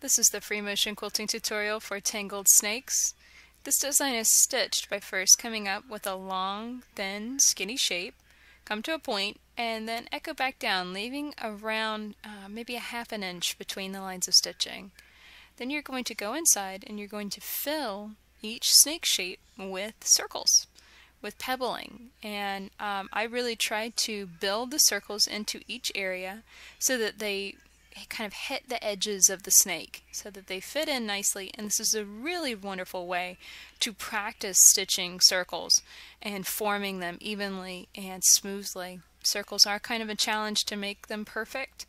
This is the free motion quilting tutorial for Tangled Snakes. This design is stitched by first coming up with a long, thin, skinny shape, come to a point, and then echo back down, leaving around maybe a half an inch between the lines of stitching. Then you're going to go inside and you're going to fill each snake shape with circles, with pebbling. And I really tried to build the circles into each area so that they kind of hit the edges of the snake so that they fit in nicely. And this is a really wonderful way to practice stitching circles and forming them evenly and smoothly. Circles are kind of a challenge to make them perfect,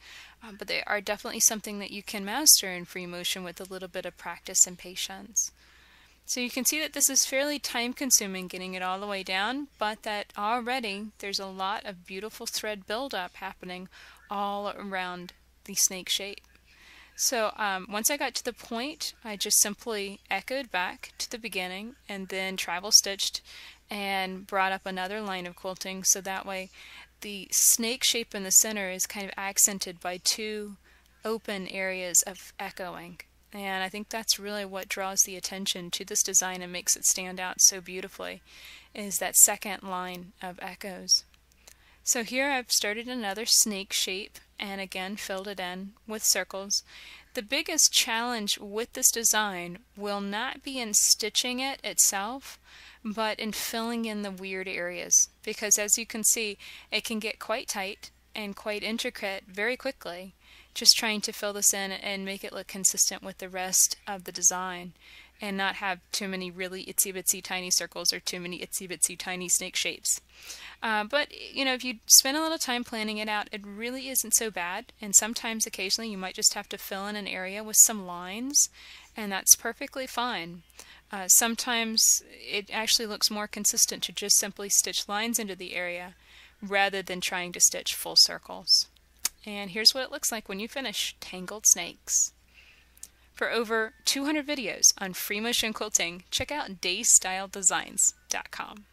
but they are definitely something that you can master in free motion with a little bit of practice and patience. So you can see that this is fairly time consuming getting it all the way down, but that already there's a lot of beautiful thread buildup happening all around the snake shape. So once I got to the point, I just simply echoed back to the beginning and then travel stitched and brought up another line of quilting, so that way the snake shape in the center is kind of accented by two open areas of echoing. And I think that's really what draws the attention to this design and makes it stand out so beautifully, is that second line of echoes. So here I've started another snake shape and again filled it in with circles. The biggest challenge with this design will not be in stitching it itself, but in filling in the weird areas, because as you can see, it can get quite tight and quite intricate very quickly, just trying to fill this in and make it look consistent with the rest of the design and not have too many really itsy bitsy tiny circles or too many itsy bitsy tiny snake shapes. But you know, if you spend a little time planning it out, it really isn't so bad, and sometimes occasionally you might just have to fill in an area with some lines, and that's perfectly fine. Sometimes it actually looks more consistent to just simply stitch lines into the area rather than trying to stitch full circles. And here's what it looks like when you finish Tangled Snakes. For over 200 videos on free motion quilting, check out daystyledesigns.com.